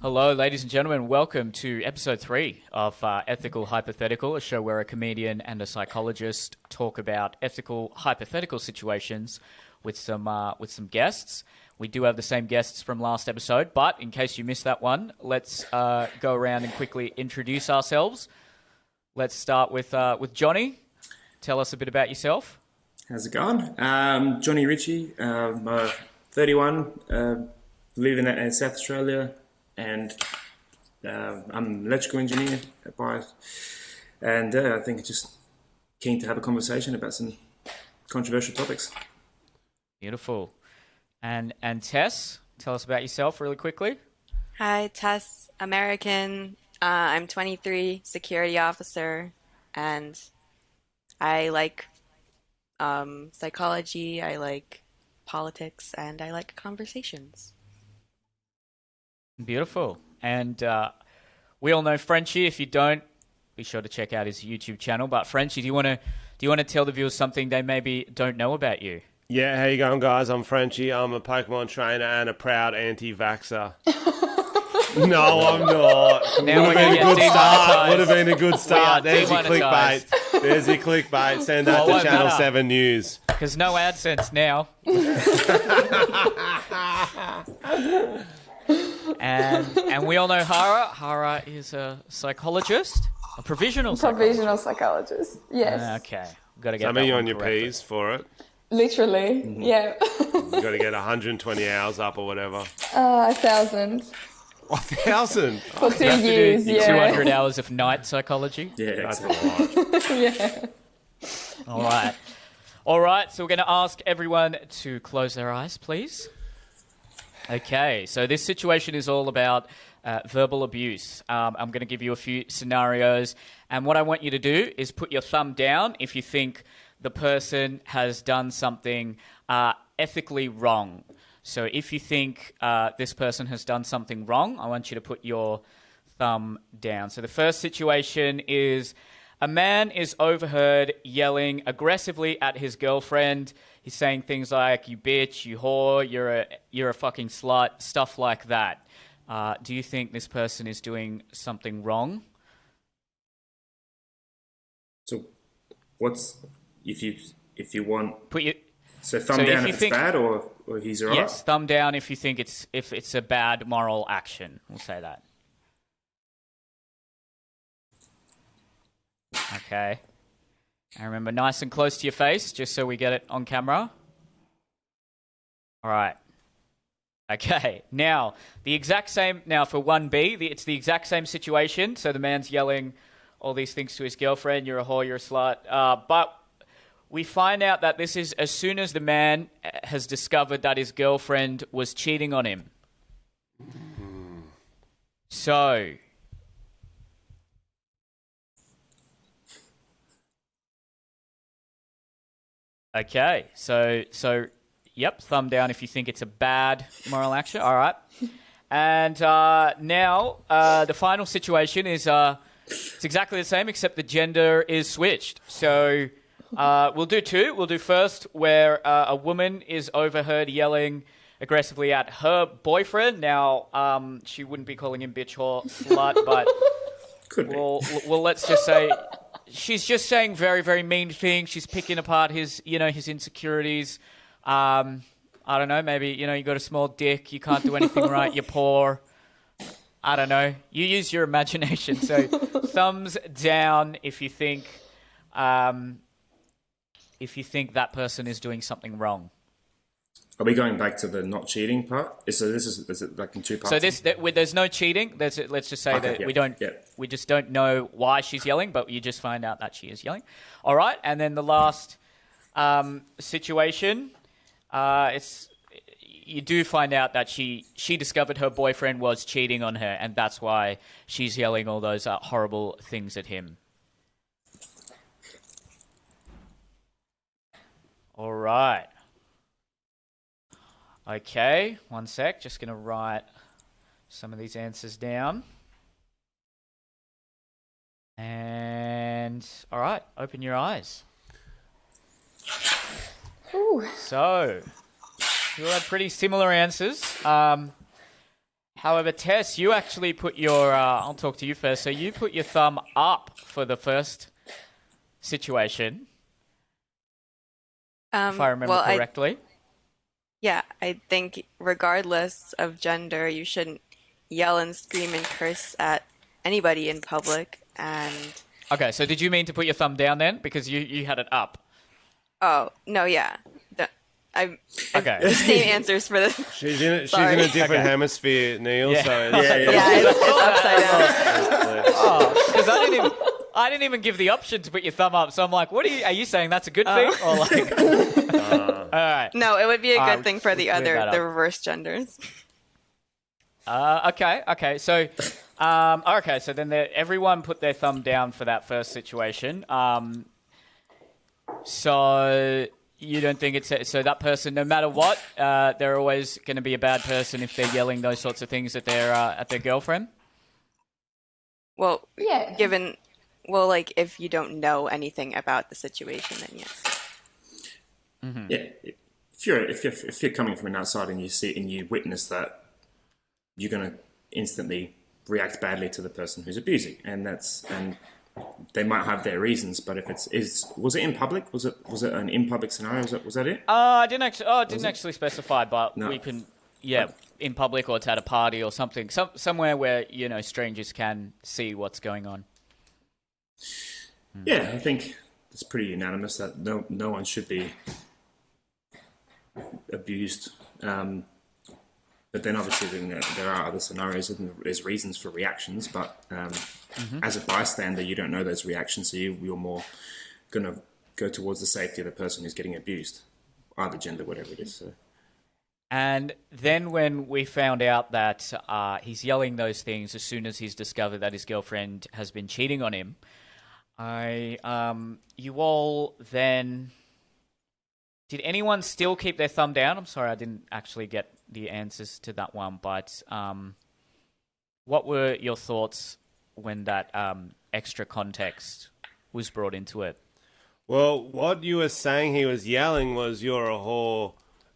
Hello, ladies and gentlemen. Welcome to episode 3 of Ethical Hypothetical, a show where a comedian and a psychologist talk about ethical hypothetical situations with some guests. We do have the same guests from last episode, but in case you missed that one, let's go around and quickly introduce ourselves. Let's start with Johnny. Tell us a bit about yourself. How's it going? Johnny Ritchie, 31, live in South Australia, and I'm an electrical engineer and I think just keen to have a conversation about some controversial topics. Beautiful. And Tess, tell us about yourself really quickly. Hi, Tess, American. I'm 23, security officer, and I like psychology, I like politics, and I like conversations. Beautiful. And we all know Frenchie. If you don't, be sure to check out his YouTube channel. But Frenchie, do you want to tell the viewers something they maybe don't know about you? Yeah, how you going, guys? I'm Frenchie. I'm a Pokemon trainer and a proud anti-vaxxer. No, I'm not. Now Would have been a good start. There's your clickbait. There's your clickbait. Send that to Channel 7 News. Because no AdSense now. And we all know Hara. Hara is a psychologist, a provisional psychologist. Yes. Okay, got to get. Some of you on your P's for it. Literally, yeah. You got to get 120 hours up or whatever. 1,000. 1,000 for 2 years. Do 200 hours of night psychology. Yeah, that's a lot. Yeah. All right. So we're going to ask everyone to close their eyes, please. Okay, so this situation is all about verbal abuse. I'm going to give you a few scenarios, and what I want you to do is put your thumb down if you think the person has done something ethically wrong. So if you think this person has done something wrong, I want you to put your thumb down. So the first situation is a man is overheard yelling aggressively at his girlfriend. He's saying things like, "You bitch, you whore, you're a fucking slut," stuff like that. Do you think this person is doing something wrong? So, what's if you want Put your thumb down if it's bad or he's alright? Yes, thumb down if you think it's a bad moral action. We'll say that. Okay. And remember, nice and close to your face, just so we get it on camera. All right. Okay. Now, for 1B, it's the exact same situation. So the man's yelling all these things to his girlfriend, "You're a whore, you're a slut." But we find out that this is as soon as the man has discovered that his girlfriend was cheating on him. So... Okay, so yep, thumb down if you think it's a bad moral action. All right. And now the final situation is it's exactly the same except the gender is switched. So we'll do two. We'll do first where a woman is overheard yelling aggressively at her boyfriend. Now, she wouldn't be calling him bitch or slut, but well, let's just say... She's just saying very, very mean things. She's picking apart his insecurities. I don't know, maybe, you got a small dick, you can't do anything right, you're poor. I don't know. You use your imagination. So thumbs down if you think that person is doing something wrong. Are we going back to the not cheating part? Is it like in two parts? So there's no cheating. Let's just say we just don't know why she's yelling, but you just find out that she is yelling. All right, and then the last situation, you do find out that she discovered her boyfriend was cheating on her, and that's why she's yelling all those horrible things at him. All right. Okay, one sec. Just going to write some of these answers down. And, all right, open your eyes. Ooh. So, you all had pretty similar answers. However, Tess, you actually put your, I'll talk to you first. So you put your thumb up for the first situation, if I remember correctly. I think regardless of gender, you shouldn't yell and scream and curse at anybody in public. And Okay, so did you mean to put your thumb down then? Because you had it up. oh no, yeah, Okay. the same answers for the. She's in a Sorry. different hemisphere, Neil. Yeah. So it's, Yeah, it's upside down. Because I didn't even give the option to put your thumb up. So I'm like, are you saying that's a good thing? Or like, all right. No, it would be a good thing for the clear that up. the reverse genders. Okay. So, so then everyone put their thumb down for that first situation. So you don't think so that person, no matter what, they're always going to be a bad person if they're yelling those sorts of things at their girlfriend? Well, Yeah. like if you don't know anything about the situation, then yes. Mm-hmm. Yeah, if you're coming from an outside and you see and you witness that, you're gonna instantly react badly to the person who's abusing, and they might have their reasons. But if was it in public? Was it an in public scenario? Was that it? I didn't actually specify, but No. we can, in public or it's at a party or something, somewhere where strangers can see what's going on. Yeah, I think it's pretty unanimous that no one should be abused. But then obviously there are other scenarios and there's reasons for reactions. But as a bystander, you don't know those reactions, so you're more going to go towards the safety of the person who's getting abused, either gender, whatever it is. So. And then when we found out that he's yelling those things as soon as he's discovered that his girlfriend has been cheating on him, you all then... Did anyone still keep their thumb down? I'm sorry, I didn't actually get the answers to that one, but what were your thoughts when that extra context was brought into it? well, what you were saying he was yelling was, "You're a whore,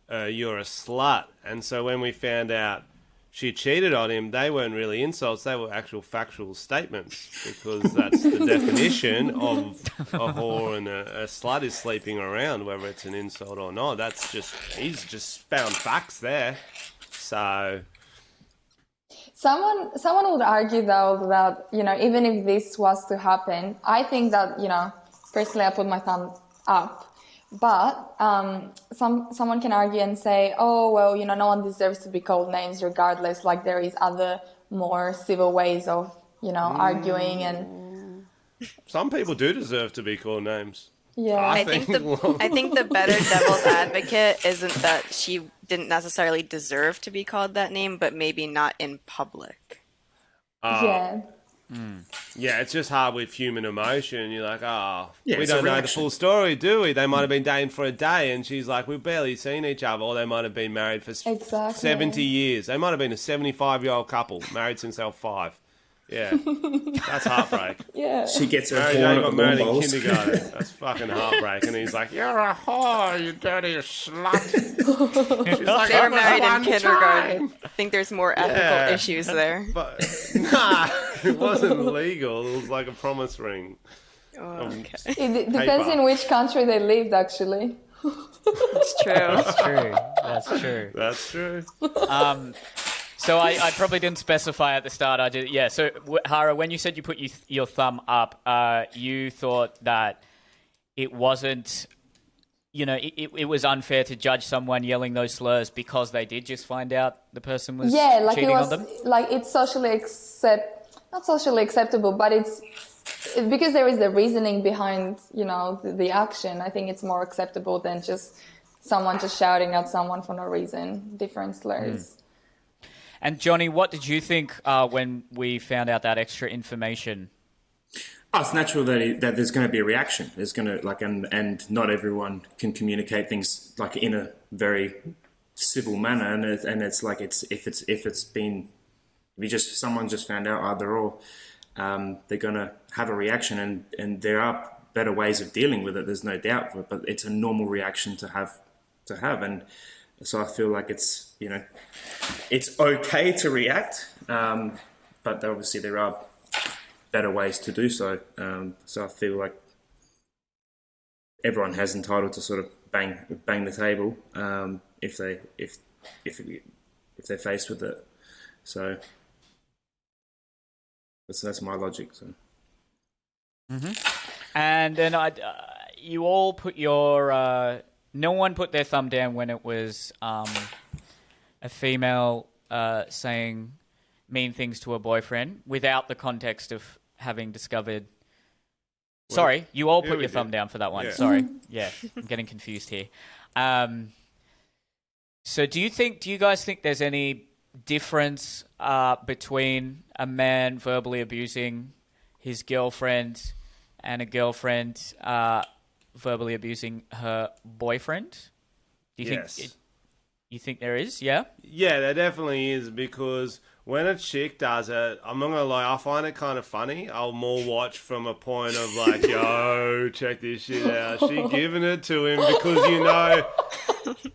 you're a slut." And so when we found out she cheated on him, they weren't really insults, they were actual factual statements, because that's the definition of a whore and a slut is sleeping around, whether it's an insult or not. He's just found facts there. So... Someone would argue though that, even if this was to happen, I think that, personally I put my thumb up. But someone can argue and say, oh, well, no one deserves to be called names regardless. Like there is other more civil ways of, arguing and... Some people do deserve to be called names. Yeah. I think the better devil's advocate isn't that she didn't necessarily deserve to be called that name, but maybe not in public. Yeah. Yeah, it's just hard with human emotion. You're like, Yeah, we it's a don't know the reaction. full story, do we? They might have been dating for a day, and she's like, we've barely seen each other. Or they might have been married for Exactly. 70 years. They might have been a 75-year-old couple, married since they were 5. Yeah, that's heartbreak. Yeah. She gets her Mary horn Jane at got the married in lawn bowls. kindergarten. That's fucking heartbreak. And he's like, you're a whore, you dirty slut. She's like, They were "I'm a married in one kindergarten. time." I think there's more ethical Yeah. issues there. But nah, it wasn't legal. It was like a promise ring. Oh, okay. It depends Paper. in which country they lived, actually. It's true. That's true. That's true. So I probably didn't specify at the start. I did, yeah. So Hara, when you said you put your thumb up, you thought that it wasn't, it was unfair to judge someone yelling those slurs because they did just find out the person was cheating on them. Like it's not socially acceptable, but it's because there is the reasoning behind, the action. I think it's more acceptable than just someone just shouting at someone for no reason, different slurs. And Johnny, what did you think when we found out that extra information? Oh, it's natural that there's going to be a reaction. There's going to and not everyone can communicate things like in a very civil manner, and it's like someone just found out, they're all they're going to have a reaction, and there are better ways of dealing with it. There's no doubt, but it's a normal reaction to have, and So I feel like it's, you know, it's okay to react, but obviously there are better ways to do so. So I feel like everyone has entitled to sort of bang the table if they're faced with it. So that's my logic. So. And then you all put your no one put their thumb down when it was a female saying mean things to a boyfriend without the context of having discovered. Sorry, you all put your thumb down for that one. Yeah. Sorry, yeah, I'm getting confused here. So do you guys think there's any difference between a man verbally abusing his girlfriend and a girlfriend verbally abusing her boyfriend? Do you think you think there is? Yeah? Yeah, there definitely is, because when a chick does it, I'm not gonna lie, I find it kind of funny. I'll more watch from a point of like, yo, check this shit out. She giving it to him, because you know,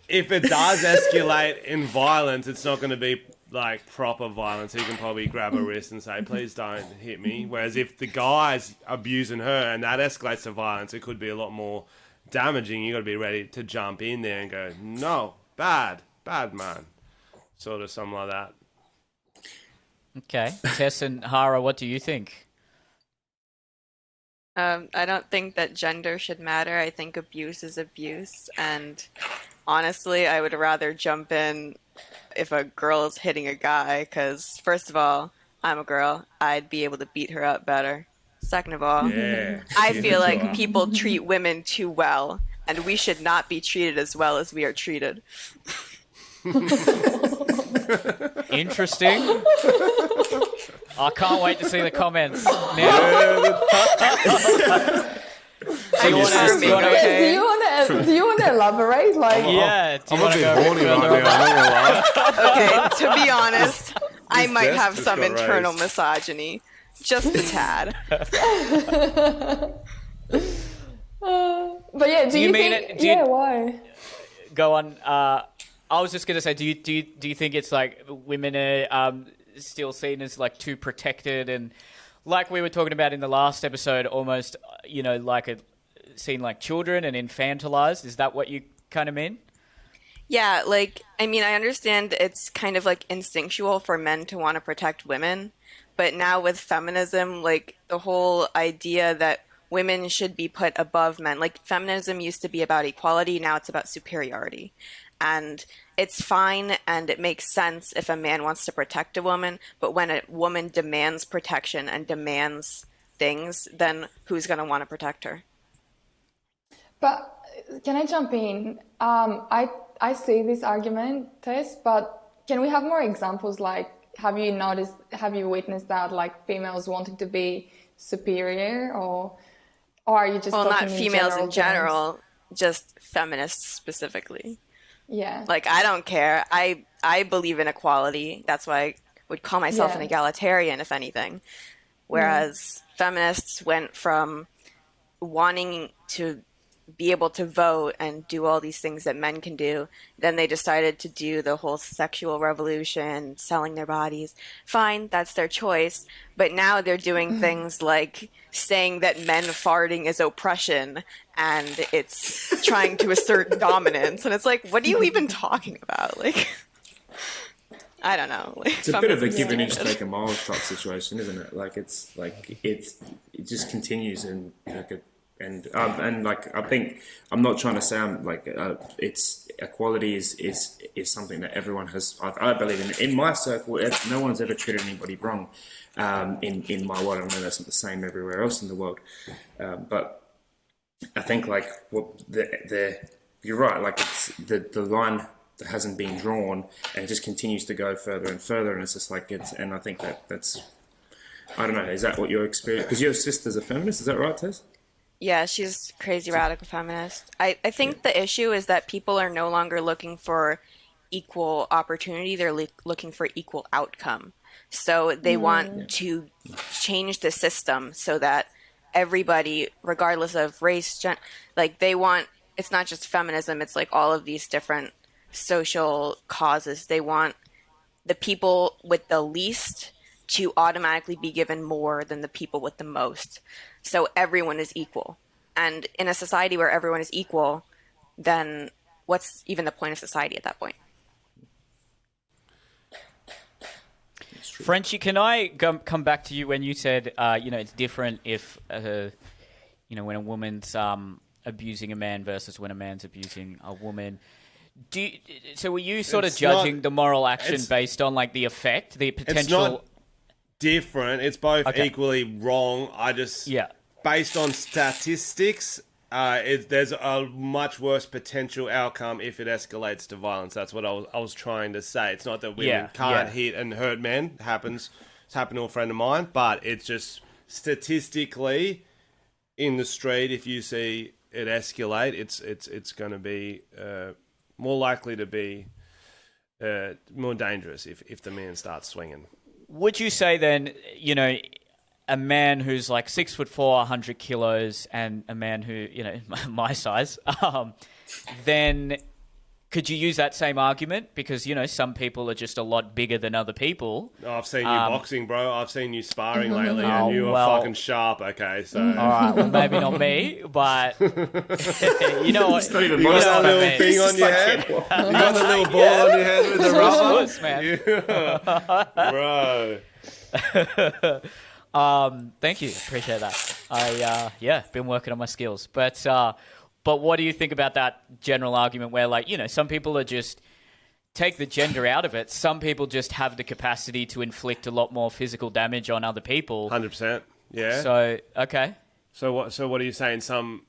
if it does escalate in violence, it's not going to be like proper violence. He can probably grab a wrist and say, please don't hit me. Whereas if the guy's abusing her and that escalates to violence, it could be a lot more damaging. You got to be ready to jump in there and go, no, bad man. Sort of something like that. Okay. Tess and Hara, what do you think? I don't think that gender should matter. I think abuse is abuse. And honestly, I would rather jump in if a girl is hitting a guy, because first of all, I'm a girl. I'd be able to beat her up better. Second of all, I feel like people treat women too well, and we should not be treated as well as we are treated. Interesting. I can't wait to see the comments now. Do you want to elaborate? Like, Yeah, do you I'm a want to bit go horny further right on now, I'm that? not gonna lie. Okay, to be honest, I might desk have just some got internal raised. misogyny. Just a tad. but yeah, do you mean think? it- do you- yeah, why? Go on. I was just gonna say, do you think it's like women are still seen as like too protected, and like we were talking about in the last episode, almost like seen like children and infantilized? Is that what you kind of mean? Yeah, like, I mean, I understand it's kind of like instinctual for men to want to protect women, but now with feminism, like the whole idea that women should be put above men, like feminism used to be about equality, now it's about superiority. And it's fine and it makes sense if a man wants to protect a woman, but when a woman demands protection and demands things, then who's going to want to protect her? But can I jump in? I see this argument, Tess, but can we have more examples? Like, have you witnessed that, like females wanting to be superior, or are you just Well, talking not females in terms? general, just feminists specifically. Yeah. Like, I don't care. I believe in equality. That's why I would call myself an Yeah. egalitarian, if anything. Whereas feminists went from wanting to be able to vote and do all these things that men can do. Then they decided to do the whole sexual revolution, selling their bodies. Fine, that's their choice. But now they're doing things like saying that men farting is oppression and it's trying to assert dominance. And it's like, what are you even talking about? Like, I don't know. Like, It's a bit of a feminism give an is inch, stupid. take a mile type situation, isn't it? Like it just continues and like I think I'm not trying to sound like it's equality is something that everyone has. I believe in my circle. No one's ever treated anybody wrong in my world. I know that's not the same everywhere else in the world, but I think like you're right. Like it's the line that hasn't been drawn and it just continues to go further and further, and it's just like and I think that's I don't know. Is that what your experience? Because your sister's a feminist, is that right, Tess? Yeah, she's crazy radical feminist. I think the issue is that people are no longer looking for equal opportunity. They're looking for equal outcome. So they want to change the system so that everybody, regardless of race, like they want, it's not just feminism, it's like all of these different social causes. They want the people with the least to automatically be given more than the people with the most. So everyone is equal. And in a society where everyone is equal, then what's even the point of society at that point? Frenchie, can I come back to you when you said, it's different if, when a woman's abusing a man versus when a man's abusing a woman. So were you sort of judging the moral action based on like the effect, the potential? It's not different. It's both equally wrong. Based on statistics, there's a much worse potential outcome if it escalates to violence. That's what I was trying to say. It's not that women can't hit and hurt men. It's happened to a friend of mine, but it's just statistically in the street, if you see it escalate, it's going to be more likely to be more dangerous if the man starts swinging. Would you say then, a man who's like 6'4", 100 kilos, and a man who, my size, then could you use that same argument? Because, some people are just a lot bigger than other people. Oh, I've seen you boxing, bro. I've seen you sparring lately, and you are fucking sharp, okay? So. All right, well, maybe not me, but you know what? It's not even You my got stuff, a little man. thing It's on just your like head? handball. You got the little ball on your head with the rubber? Man. Bro. Thank you. Appreciate that. Been working on my skills. But what do you think about that general argument where, like, some people are just take the gender out of it. Some people just have the capacity to inflict a lot more physical damage on other people. 100%. Yeah. So, okay. So what are you saying? So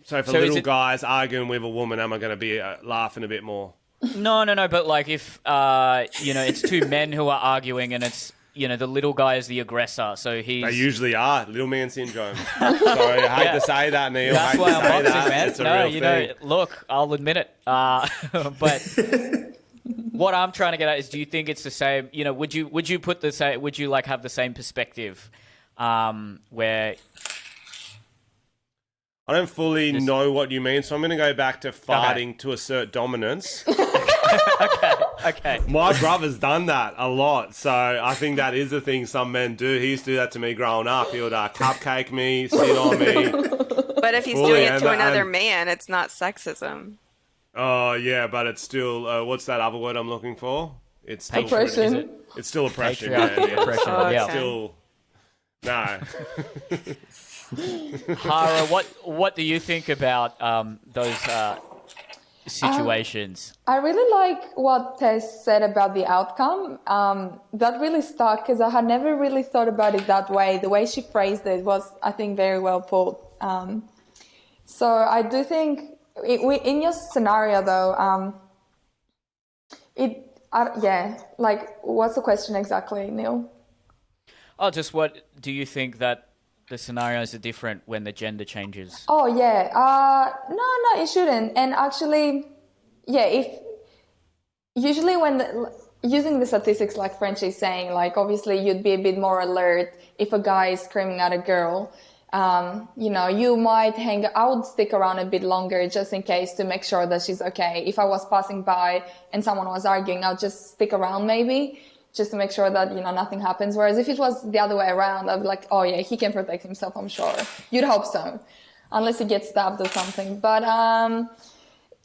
for little guys arguing with a woman, am I going to be laughing a bit more? No. But like if, it's two men who are arguing and it's, the little guy is the aggressor. So he's... They usually are. Little man syndrome. Sorry, I hate to say that, Neil. That's why I'm boxing, that. man. It's a real thing. Look, I'll admit it. But what I'm trying to get at is, do you think it's the same? Would you put the same? Would you like have the same perspective, where? I don't fully know what you mean, so I'm going to go back to fighting to assert dominance. Okay. My brother's done that a lot, so I think that is a thing some men do. He used to do that to me growing up. He would cupcake me, sit on me. But if he's doing it to another man, it's not sexism. Oh, yeah, but it's still... what's that other word I'm looking for? It's still Oppression. It's still oppression. Patriarchy, oppression, Oh, yeah. okay. Still... No. Hara, what do you think about those situations? I really like what Tess said about the outcome. That really stuck because I had never really thought about it that way. The way she phrased it was, I think, very well put. So I do think, in your scenario though, what's the question exactly, Neil? Oh, just what do you think that the scenarios are different when the gender changes? Oh, yeah. No, it shouldn't. And actually, if usually using the statistics like Frenchie is saying, like, obviously you'd be a bit more alert if a guy is screaming at a girl. You might I would stick around a bit longer just in case to make sure that she's okay. If I was passing by and someone was arguing, I'll just stick around maybe, just to make sure that, nothing happens. Whereas if it was the other way around, I'd be like, oh yeah, he can protect himself, I'm sure. You'd hope so. Unless he gets stabbed or something. But,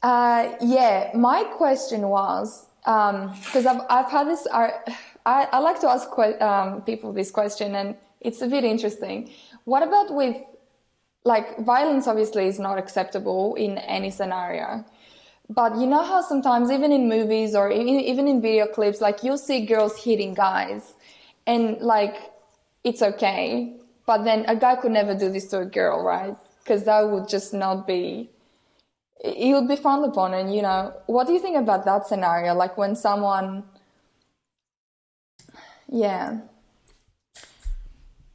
my question was, because I've had this, I like to ask people this question, and it's a bit interesting. What about with, like, violence obviously is not acceptable in any scenario. But you know how sometimes, even in movies or even in video clips, like, you'll see girls hitting guys and, like, it's okay. But then a guy could never do this to a girl, right? Because that would just not be... It would be frowned upon. And, what do you think about that scenario? Like, when someone... Yeah.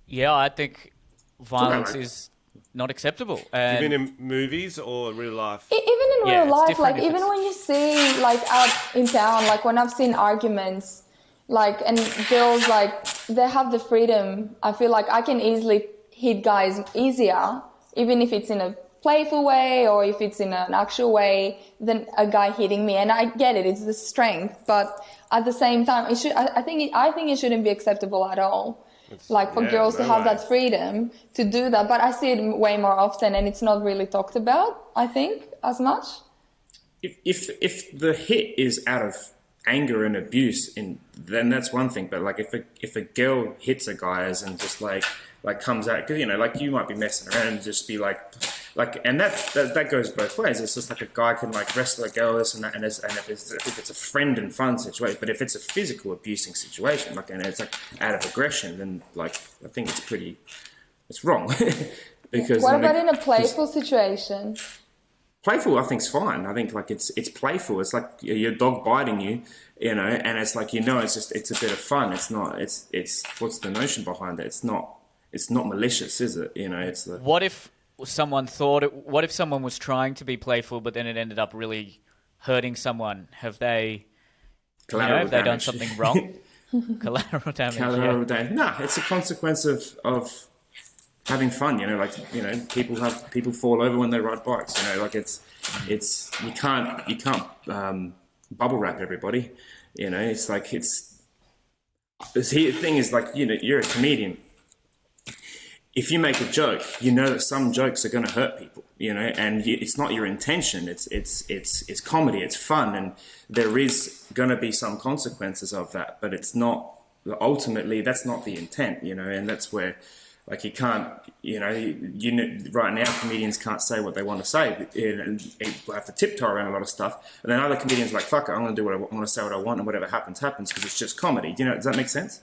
Yeah, I think violence is not acceptable. And Even in movies or real life? Even in Yeah, real it's life, different like, if even it's- when you see, like, out in town, like, when I've seen arguments, like, and girls, like, they have the freedom. I feel like I can easily hit guys easier, even if it's in a playful way or if it's in an actual way than a guy hitting me. And I get it, it's the strength, but at the same time, I think it shouldn't be acceptable at all. Like for girls to have that freedom to do that, but I see it way more often, and it's not really talked about, I think, as much. If the hit is out of anger and abuse, then that's one thing. But like if a girl hits a guy and just like comes out, because like you might be messing around and just be like, and that goes both ways. It's just like a guy can like wrestle a girl, this and that, and if it's a friend and fun situation. But if it's a physical abusing situation, like, and it's like out of aggression, then like I think it's wrong. Because what about in a playful situation? Playful, I think, is fine. I think like it's playful. It's like your dog biting you, and it's like it's a bit of fun. It's not. It's what's the notion behind it? It's not malicious, is it? It's the. What if someone thought it? What if someone was trying to be playful, but then it ended up really hurting someone? Have they? Have they done something wrong? Collateral damage. Collateral damage. No, it's a consequence of having fun, people fall over when they ride bikes. It's you can't bubble wrap everybody. It's like the thing is like you're a comedian. If you make a joke, that some jokes are going to hurt people. And it's not your intention. It's comedy. It's fun, and there is going to be some consequences of that. But it's not ultimately. That's not the intent. And that's where. Like you can't, right now comedians can't say what they want to say, and people have to tiptoe around a lot of stuff. And then other comedians are like, fuck it, I'm going to do what I want to say, what I want, and whatever happens, because it's just comedy. Does that make sense?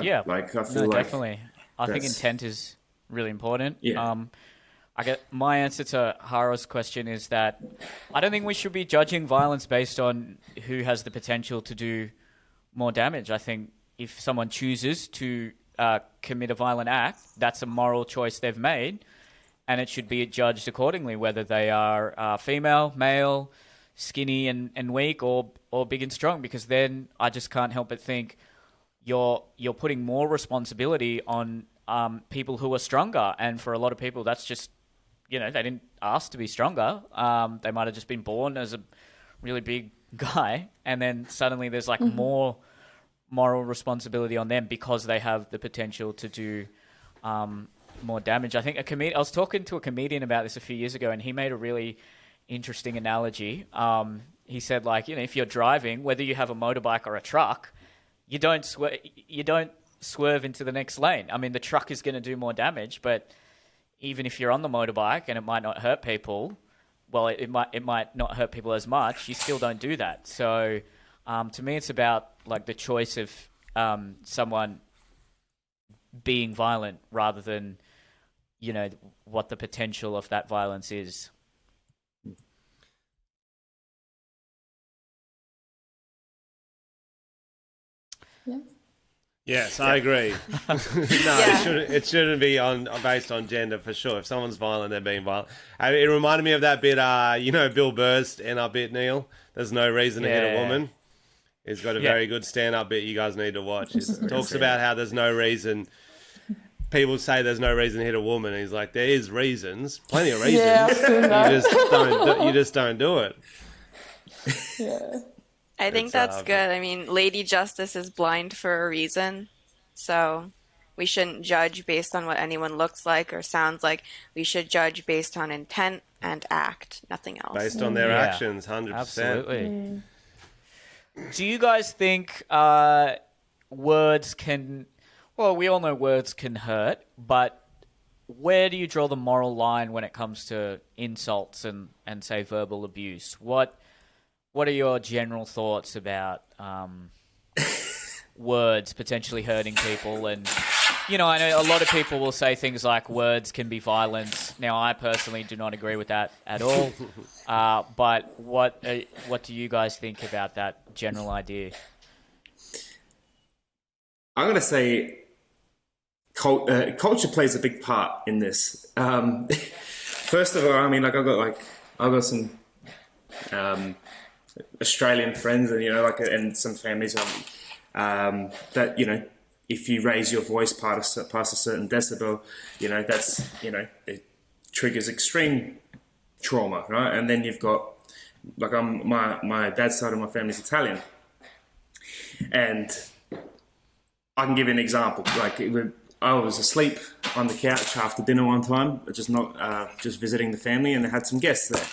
Yeah. I feel like definitely. I think intent is really important. Yeah. I get my answer to Hara's question is that I don't think we should be judging violence based on who has the potential to do more damage. I think if someone chooses to commit a violent act, that's a moral choice they've made, and it should be judged accordingly, whether they are female, male, skinny and weak, or big and strong. Because then I just can't help but think you're putting more responsibility on people who are stronger, and for a lot of people, that's just they didn't ask to be stronger. They might have just been born as a really big guy, and then suddenly there's like more moral responsibility on them because they have the potential to do more damage. I think I was talking to a comedian about this a few years ago, and he made a really interesting analogy. He said, like, if you're driving, whether you have a motorbike or a truck, you don't swerve into the next lane. I mean, the truck is going to do more damage, but even if you're on the motorbike and it might not hurt people, well, it might not hurt people as much. You still don't do that. So to me, it's about like the choice of someone being violent rather than, what the potential of that violence is. Yeah. Yes, I agree. It shouldn't be based on gender for sure. If someone's violent, they're being violent. It reminded me of that bit, Bill Burr's stand-up bit, Neil. There's no reason to hit a woman. He's got a very good stand-up bit you guys need to watch. He talks about how there's no reason. People say there's no reason to hit a woman. And he's like, there is reasons, plenty of reasons. Yeah, I've seen that. You just don't do it. Yeah. I think that's good. I mean, Lady Justice is blind for a reason. So we shouldn't judge based on what anyone looks like or sounds like. We should judge based on intent and act, nothing else. Based on their actions, 100%. Absolutely. Do you guys think words can... Well, we all know words can hurt, but where do you draw the moral line when it comes to insults and say, verbal abuse? What are your general thoughts about words potentially hurting people? And, I know a lot of people will say things like words can be violence. Now, I personally do not agree with that at all. But what do you guys think about that general idea? I'm going to say culture plays a big part in this. First of all, I mean, like I've got some Australian friends, and and some families that if you raise your voice past a certain decibel, that's triggers extreme trauma, right? And then you've got, like, my dad's side of my family is Italian, and I can give you an example. Like, I was asleep on the couch after dinner one time, just visiting the family, and they had some guests there.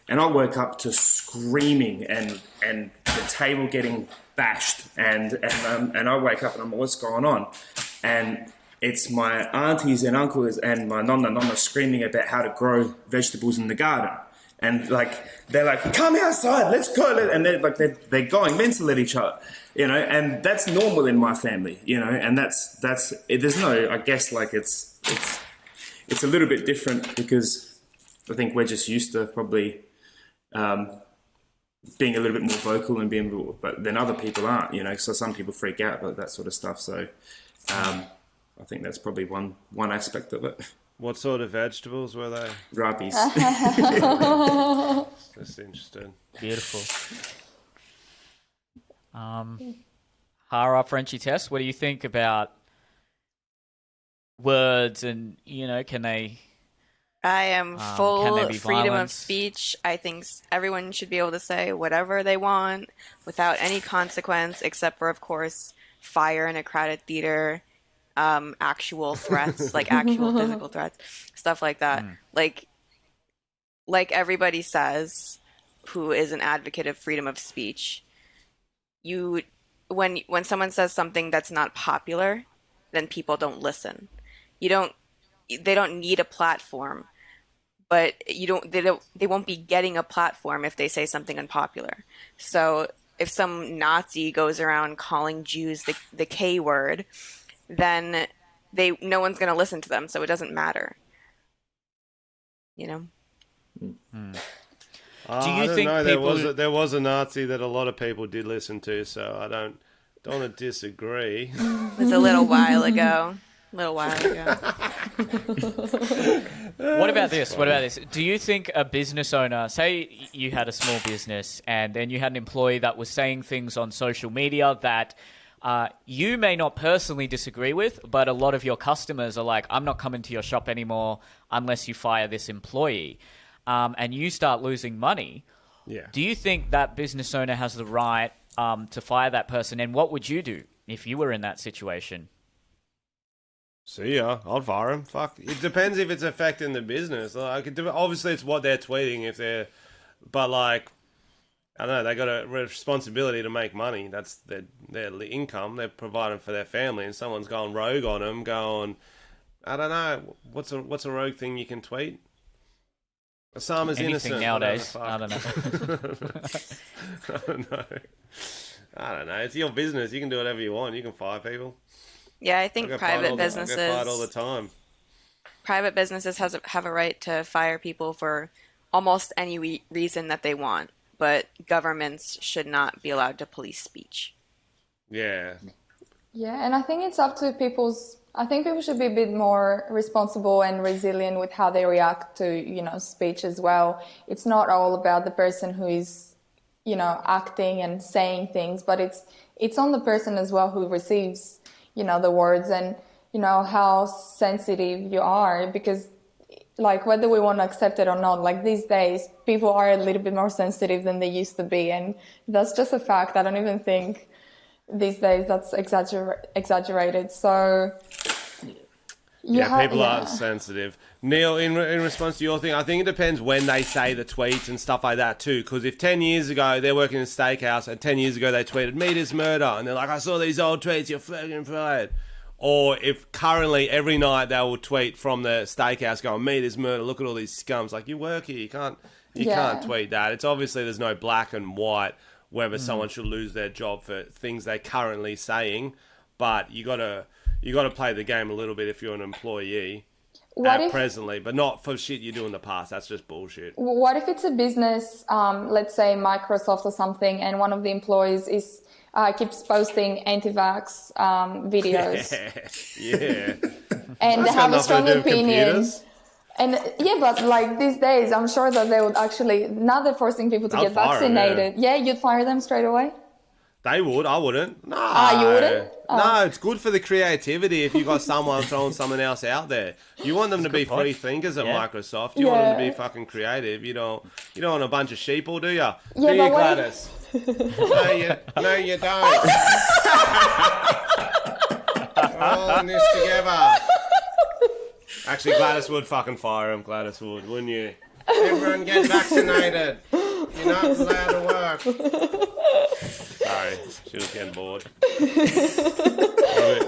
And I woke up to screaming and the table getting bashed, and I wake up and I'm like, what's going on? And it's my aunties and uncles and my nonna screaming about how to grow vegetables in the garden. And they're like, come outside, let's go. And they're going mental at each other, and that's normal in my family, and that's there's no, I guess, it's a little bit different because I think we're just used to probably being a little bit more vocal and but then other people aren't, so some people freak out about that sort of stuff. So I think that's probably one aspect of it. What sort of vegetables were they? Rappies. Just interested. Beautiful. Hara, Frenchie Tess, what do you think about words and, can they... I am can full there be freedom violence? of speech. I think everyone should be able to say whatever they want without any consequence, except for, of course, fire in a crowded theater, actual threats, like actual physical threats, stuff like that. Like everybody says, who is an advocate of freedom of speech, when someone says something that's not popular, then people don't listen. They don't need a platform, but they won't be getting a platform if they say something unpopular. So if some Nazi goes around calling Jews the K word, then no one's going to listen to them, so it doesn't matter. Do you I don't think know. people... There was a Nazi that a lot of people did listen to, so I don't want to disagree. It was a little while ago. What about this? Do you think a business owner, say you had a small business and then you had an employee that was saying things on social media that you may not personally disagree with, but a lot of your customers are like, I'm not coming to your shop anymore unless you fire this employee, and you start losing money. Yeah. Do you think that business owner has the right to fire that person? And what would you do if you were in that situation? See ya. I'd fire him. Fuck. It depends if it's affecting the business. Obviously, it's what they're tweeting. But I don't know. They got a responsibility to make money. That's their income. They're providing for their family, and someone's going rogue on them. Going, I don't know. What's a rogue thing you can tweet? Osama's Anything innocent. nowadays. I don't know. I don't know. It's your business. You can do whatever you want. You can fire people. Yeah, I think private I get fired all the businesses time. Have a right to fire people for almost any reason that they want, but governments should not be allowed to police speech. Yeah. Yeah, and I think it's up to I think people should be a bit more responsible and resilient with how they react to, speech as well. It's not all about the person who is, acting and saying things, but it's on the person as well who receives, the words and, how sensitive you are, because whether we want to accept it or not, these days, people are a little bit more sensitive than they used to be. And that's just a fact. I don't even think these days that's exaggerated. So people are sensitive. Neil, in response to your thing, I think it depends when they say the tweets and stuff like that too. Because if 10 years ago they're working in a steakhouse and 10 years ago they tweeted "meat is murder" and they're like, "I saw these old tweets, you're fucking fired." Or if currently every night they will tweet from the steakhouse going "meat is murder," look at all these scums. Like, you work here, you can't tweet that. It's obviously there's no black and white whether someone should lose their job for things they're currently saying, but you gotta play the game a little bit if you're an employee presently, but not for shit you do in the past. That's just bullshit. What if it's a business, let's say Microsoft or something, and one of the employees keeps posting anti-vax videos? Yeah. And they have a strong opinion. And but these days, I'm sure that they would actually, now they're forcing people to get vaccinated. Yeah, you'd fire them straight away? They would. I wouldn't. No. You wouldn't? No, it's good for the creativity if you got someone throwing something else out there. You want them to be free thinkers at Microsoft. You want them to be fucking creative. You don't want a bunch of sheeple, do you? Yeah, do you, but Gladys? No, you don't. All in this together. Actually, Gladys would fucking fire him. Gladys would, wouldn't you? Everyone get vaccinated. You're not allowed to work. Sorry, she was getting bored.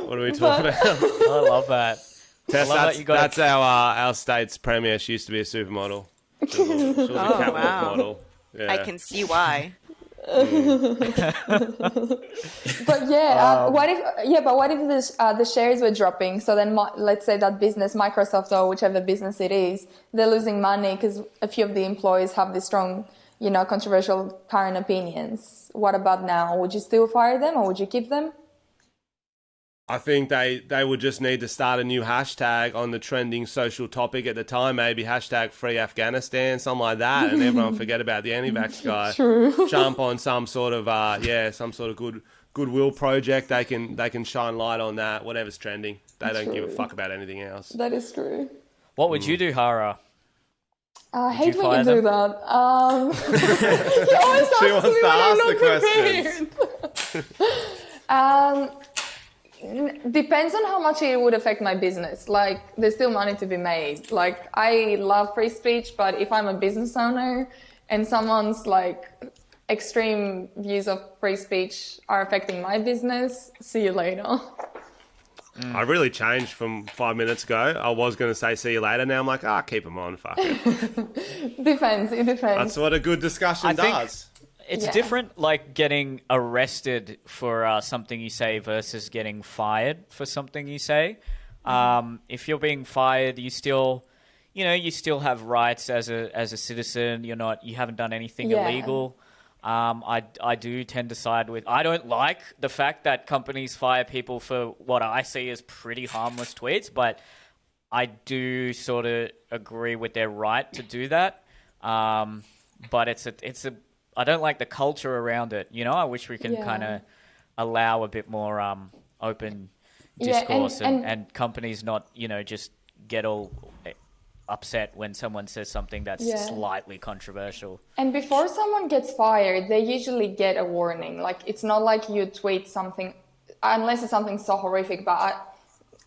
What are we talking about? I love that. Tess, that's our state's premier. She used to be a supermodel. She was a catwalk model. Yeah. I can see why. But what if the shares were dropping? So then, let's say that business, Microsoft or whichever business it is, they're losing money because a few of the employees have this strong, controversial current opinions. What about now? Would you still fire them or would you keep them? I think they would just need to start a new hashtag on the trending social topic at the time, maybe hashtag free Afghanistan, something like that, and everyone forget about the anti-vax guy. True. Jump on some sort of goodwill project. They can shine light on that, whatever's trending. They don't give a fuck about anything else. That is true. What would you do, Hara? I hate when you do that. She wants to ask the question. Depends on how much it would affect my business. Like, there's still money to be made. Like, I love free speech, but if I'm a business owner and someone's like extreme views of free speech are affecting my business, see you later. I really changed from 5 minutes ago. I was going to say see you later. Now I'm like, keep them on. Fuck it. It depends. That's what a good discussion does. It's different, like getting arrested for something you say versus getting fired for something you say. If you're being fired, you still have rights as a citizen. You haven't done anything illegal. I do tend to side with. I don't like the fact that companies fire people for what I see as pretty harmless tweets, but I do sort of agree with their right to do that. But it's a I don't like the culture around it. I wish we can kind of allow a bit more open discourse and companies not, just get all upset when someone says something that's slightly controversial. And before someone gets fired, they usually get a warning. Like, it's not like you tweet something, unless it's something so horrific, but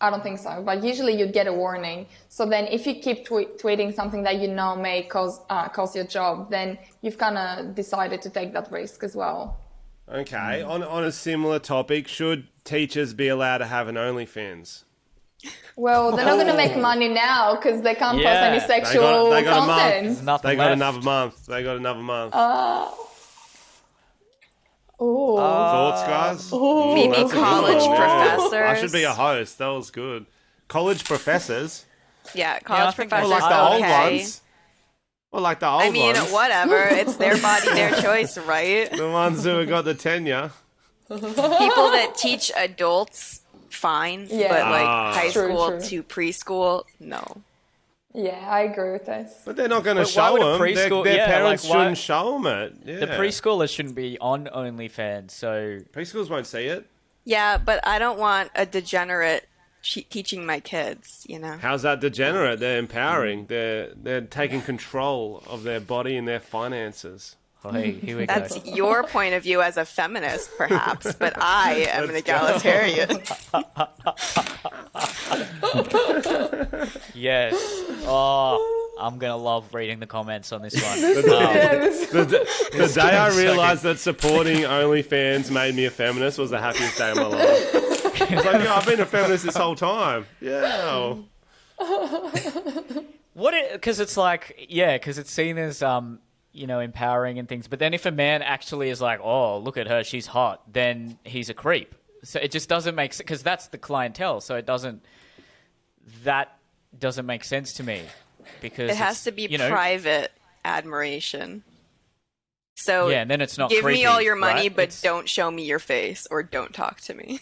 I don't think so. But usually you'd get a warning. So then if you keep tweeting something that may cause your job, then you've kind of decided to take that risk as well. Okay. On a similar topic, should teachers be allowed to have an OnlyFans? Well, they're not going to make money now because they can't post any sexual content. They got another month. Thoughts, guys? Maybe college professors. I should be a host. That was good. College professors? Yeah, college professors. Like the old ones. Well, like the old ones. I mean, whatever. It's their body, their choice, right? The ones who have got the tenure. People that teach adults, fine. Yeah. But high school True. to preschool, no. Yeah, I agree with this. But they're not going to show them. Their parents shouldn't show them it. Yeah. The preschoolers shouldn't be on OnlyFans, so... Preschoolers won't see it. Yeah, but I don't want a degenerate teaching my kids, How's that degenerate? They're empowering. They're taking control of their body and their finances. Oh, hey, here we That's go. your point of view as a feminist, perhaps, but I am an egalitarian. Yes. Oh, I'm going to love reading the comments on this one. The day I realised that supporting OnlyFans made me a feminist was the happiest day of my life. It's like, I've been a feminist this whole time. Yeah. Because it's like, because it's seen as... empowering and things. But then if a man actually is like, oh, look at her, she's hot, then he's a creep. So it just doesn't make sense, because that's the clientele. So that doesn't make sense to me. Because it has to be private admiration. So and then it's not give creepy, me all your money, right? but don't show me your face or don't talk to me.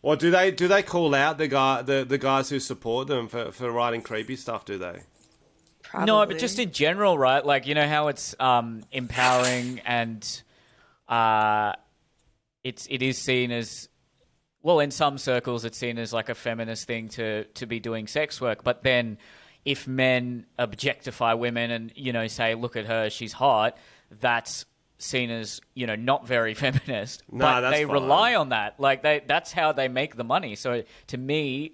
Well, do they call out the guys who support them for writing creepy stuff, do they? Probably. No, but just in general, right? Like, how it's empowering and it is seen as, well, in some circles it's seen as like a feminist thing to be doing sex work. But then if men objectify women and, you know, say, look at her, she's hot, that's seen as, you know, not very feminist. No, but that's they fine. rely on that. Like that's how they make the money. So to me,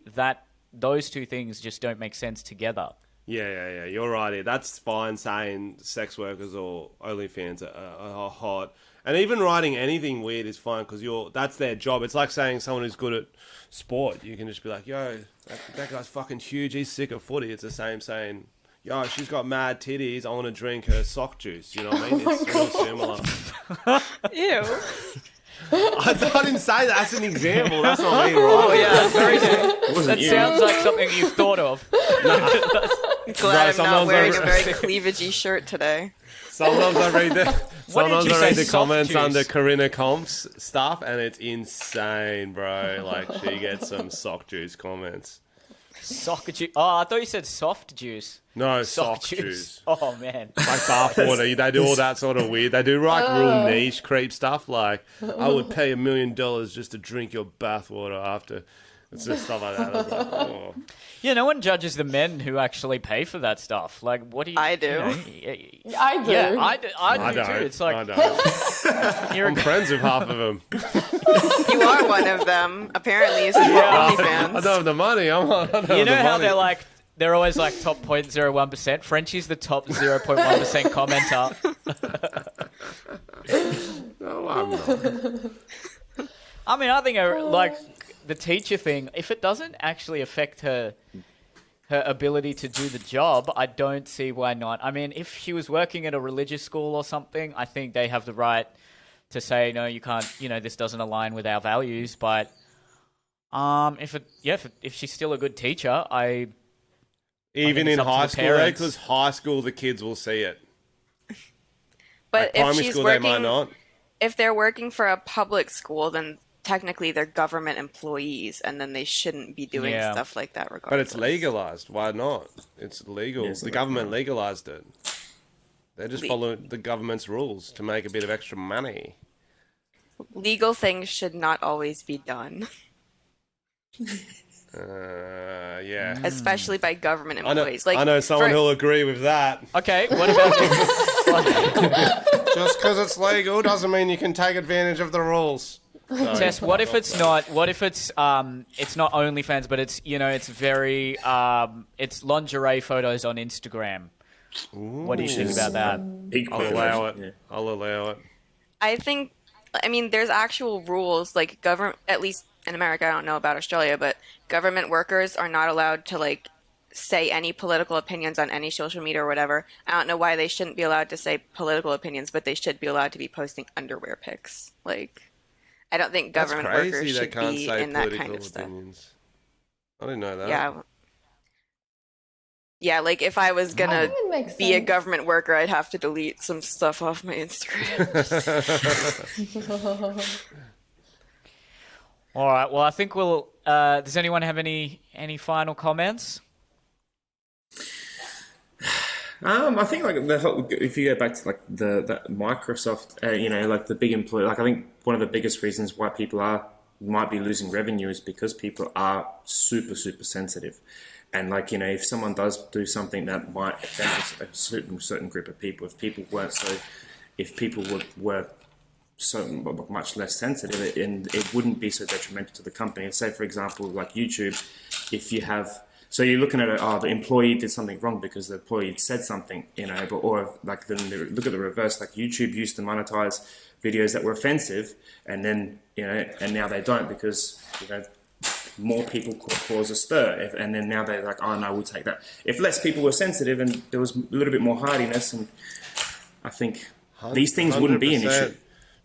those two things just don't make sense together. Yeah. You're right here. That's fine saying sex workers or OnlyFans are hot. And even writing anything weird is fine because that's their job. It's like saying someone who's good at sport. You can just be like, yo, that guy's fucking huge. He's sick of footy. It's the same saying, yo, she's got mad titties. I want to drink her sock juice. You know what I mean? It's real similar. Ew. I didn't say that. That's an example. That's not me, right? Oh yeah, very good. It wasn't That you. sounds like something you've thought of. Glad I'm sometimes not wearing I- a very cleavagey shirt today. Sometimes I read the What did sometimes you I read say, the soft comments juice? under Corinna Comp's stuff, and it's insane, bro. Like she gets some sock juice comments. Sock juice. Oh, I thought you said soft juice. No, Sock sock juice. Oh, man. Like bathwater. They do all that sort of weird. They do like real niche creep stuff. Like I would pay $1 million just to drink your bathwater after. It's just stuff like that. I was like, oh. Yeah, no one judges the men who actually pay for that stuff. Like, what do you... I do. You know, I do. yeah, I do I too. don't. It's I like, don't. you're I'm friends with half of them. You are one of them. Apparently, you support I OnlyFans. don't have the money. I don't have you know the how money. they're always like top 0.01%? Frenchie's the top 0.1% commenter. No, I'm not. I mean, I think like the teacher thing, if it doesn't actually affect her ability to do the job, I don't see why not. I mean, if she was working at a religious school or something, I think they have the right to say, no, you can't, you know, this doesn't align with our values. But if she's still a good teacher, Even think in it's up to high the school, parents. because high school the kids will see it. But Like if primary she's school, they might working, not. if they're working for a public school, then technically they're government employees, and then they shouldn't be doing Yeah. stuff like that. Regardless, But it's legalized. Why not? It's legal. Yes, The like government that. legalized it. They just follow the government's rules to make a bit of extra money. Legal things should not always be done, Yeah. especially by government I know, employees. Like I know someone for- who'll agree with that. okay, what about Just because it's legal doesn't mean you can take advantage of the rules. Sorry. Tess? What if it's not? What if it's not OnlyFans, but it's, you know, it's very it's lingerie photos on Instagram. What do you think about that? Big I'll allow it. population, yeah. I'll allow it. I mean, there's actual rules, like government, at least in America, I don't know about Australia, but government workers are not allowed to, like, say any political opinions on any social media or whatever. I don't know why they shouldn't be allowed to say political opinions, but they should be allowed to be posting underwear pics. Like, I don't think That's government crazy workers they should can't be say in that political kind of stuff. opinions. I didn't know that. Yeah. Yeah, like if I was I gonna think it makes be a sense. government worker, I'd have to delete some stuff off my Instagram. All right. Well, I think we'll. Does anyone have any final comments? I think like the whole, if you go back to like the Microsoft, you know, like the big employer, like I think one of the biggest reasons why people might be losing revenue is because people are super sensitive, and like, you know, if someone does do something that might offend a certain group of people, if people were so much less sensitive, and it wouldn't be so detrimental to the company. Say, for example, like YouTube, if you have, so you're looking at it, the employee did something wrong because the employee said something, you know, or like then look at the reverse, like YouTube used to monetize videos that were offensive, and then, you know, and now they don't because, you know, more people cause a stir, and then now they're like, oh no, we'll take that. If less people were sensitive and there was a little bit more hardiness, and I think these things wouldn't be an 100%. issue.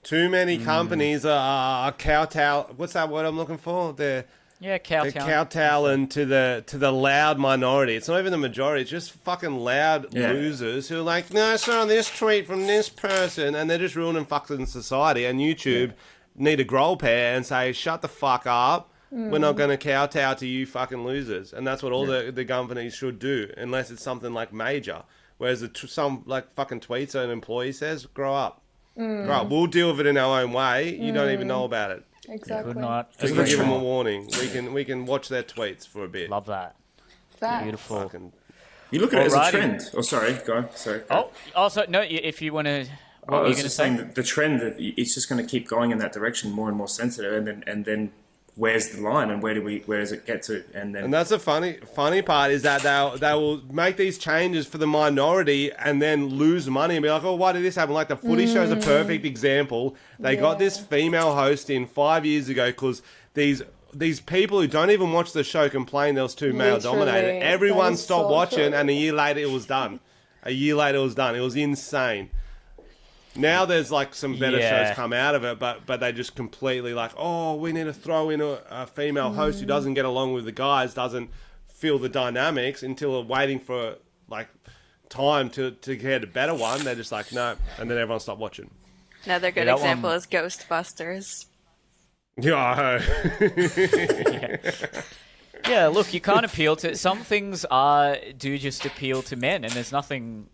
Too many companies are kowtow. What's that word I'm looking for? They're Cowtown. kowtowing to the loud minority. It's not even the majority. It's just fucking loud losers who are like, no, I saw this tweet from this person, and they're just ruining fucking society. And YouTube need a growl pair and say, shut the fuck up. We're not going to kowtow to you fucking losers. And that's what all the companies should do, unless it's something like major. Whereas some like fucking tweets an employee says, grow up. Right, we'll deal with it in our own way. You don't even know about it. Exactly. Could not Just agree give them a more. warning. We can watch their tweets for a bit. Love that. Facts. Beautiful. Fucking- You look at it as a Alrighty. trend. Oh, sorry, go. Sorry. Oh, also no. If you want to, what I were you was going to just say? saying that the trend that it's just going to keep going in that direction, more and more sensitive, and then where's the line, and where does it get to, and then And that's the funny part is that they will make these changes for the minority and then lose money and be like, oh, why did this happen? Like the footy show's a perfect example. They got this female host in 5 years ago because these people who don't even watch the show complained there was too male dominated. Literally, Everyone that is stopped so watching, true. and a year later it was done. It was insane. Now there's like some better Yeah. shows come out of it, but they just completely like, oh, we need to throw in a female host who doesn't get along with the guys, doesn't feel the dynamics until they're waiting for like time to get a better one. They're just like, no, and then everyone stopped watching. Another good that example one- is Ghostbusters. Yeah, Yeah, look, you can't appeal to some things. Do just appeal to men, and there's nothing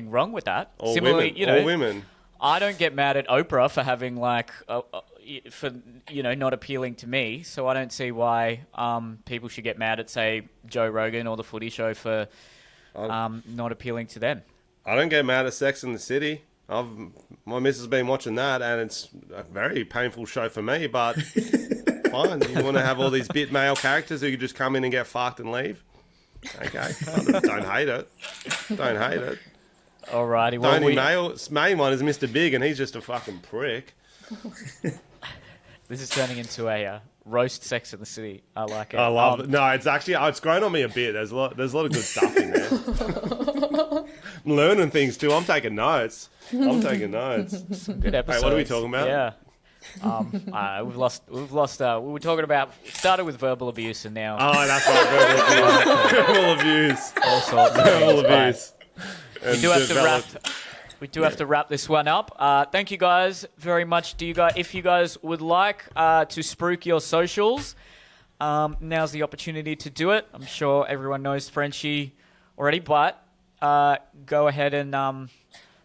wrong with that. all Similarly, women, you know, all women. I don't get mad at Oprah for having for not appealing to me. So I don't see why people should get mad at, say, Joe Rogan or the Footy Show for not appealing to them. I don't get mad at Sex in the City. My missus has been watching that, and it's a very painful show for me, but fine. You want to have all these bit male characters who can just come in and get fucked and leave? Okay. Don't hate it. Don't hate it. Alrighty, The well, only main one is Mr. Big, and he's just a fucking prick. this is turning into a roast Sex in the City. I like it. I love it. No, it's grown on me a bit. There's a lot of good stuff in there. I'm learning things too. I'm taking notes. Good episode. what are we talking about? Yeah. We've lost. We were talking about. Started with verbal abuse, and now Oh, that's right. Verbal abuse. all sorts of Verbal things, but abuse. We do have to wrap. We do have to wrap this one up. Thank you guys very much. If you guys would like to spruik your socials, now's the opportunity to do it. I'm sure everyone knows Frenchie already, but go ahead and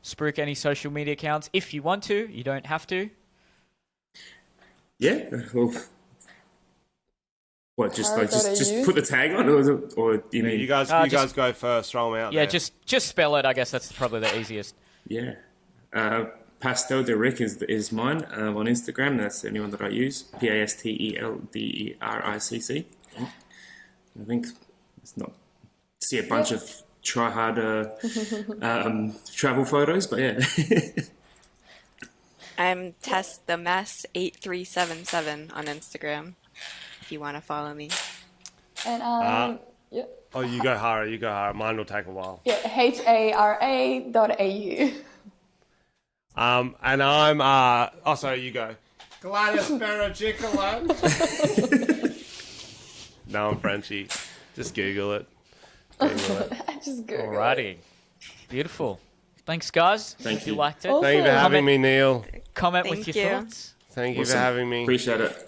spruik any social media accounts if you want to. You don't have to. yeah. Well, what? Just How like gotta just use? put the tag on, or you mean You guys go first. Throw them out. Yeah, there. just spell it. I guess that's probably the easiest. yeah. Pastel de Rick is mine on Instagram. That's the only one that I use. PASTELDERICC. I think it's not see a bunch of try hard travel photos, but yeah. I'm Tess the Mess 8377 on Instagram. If you want to follow me. And yeah, Oh, you go Hara. Mine will take a while. HARA.au. And I'm sorry, you go. Gladys Berejikula. No, I'm Frenchie. Just Google it. Just Google it. Alrighty, beautiful. Thanks, guys. Thank if you you. liked it, Oh. Thank you for having me, Neil. comment Thank with your you. thoughts. Thank you Awesome. for having me. Appreciate it.